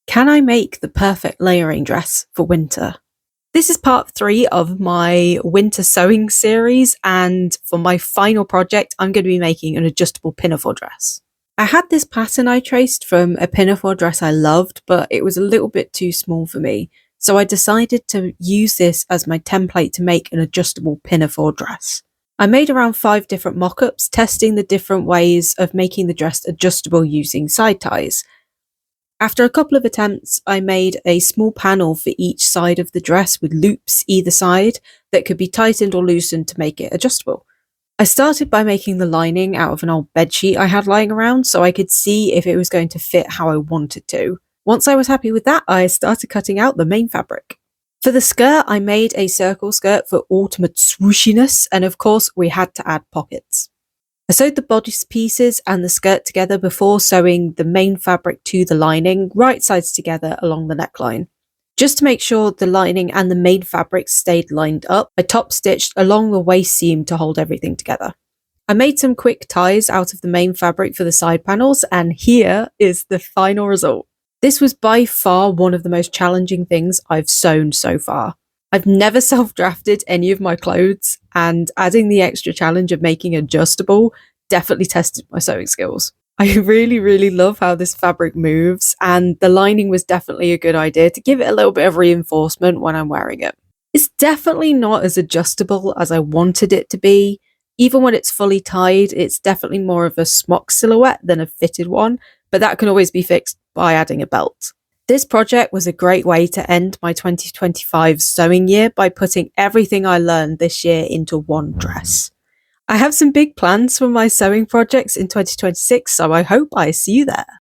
Can I make the perfect layering dress for winter? This is part 3 of my winter sewing series, and for my final project, I'm going to be making an adjustable pinafore dress. I had this pattern I traced from a pinafore dress I loved, but it was a little bit too small for me, so I decided to use this as my template to make an adjustable pinafore dress. I made around 5 different mock-ups, testing the different ways of making the dress adjustable using side ties. After a couple of attempts, I made a small panel for each side of the dress with loops either side that could be tightened or loosened to make it adjustable. I started by making the lining out of an old bedsheet I had lying around so I could see if it was going to fit how I wanted to. Once I was happy with that, I started cutting out the main fabric. For the skirt, I made a circle skirt for ultimate swooshiness, and of course we had to add pockets. I sewed the bodice pieces and the skirt together before sewing the main fabric to the lining, right sides together along the neckline. Just to make sure the lining and the main fabric stayed lined up, I top stitched along the waist seam to hold everything together. I made some quick ties out of the main fabric for the side panels, and here is the final result. This was by far one of the most challenging things I've sewn so far. I've never self-drafted any of my clothes, and adding the extra challenge of making adjustable definitely tested my sewing skills. I really love how this fabric moves, and the lining was definitely a good idea to give it a little bit of reinforcement when I'm wearing it. It's definitely not as adjustable as I wanted it to be. Even when it's fully tied, it's definitely more of a smock silhouette than a fitted one, but that can always be fixed by adding a belt. This project was a great way to end my 2025 sewing year by putting everything I learned this year into one dress. I have some big plans for my sewing projects in 2026, so I hope I see you there.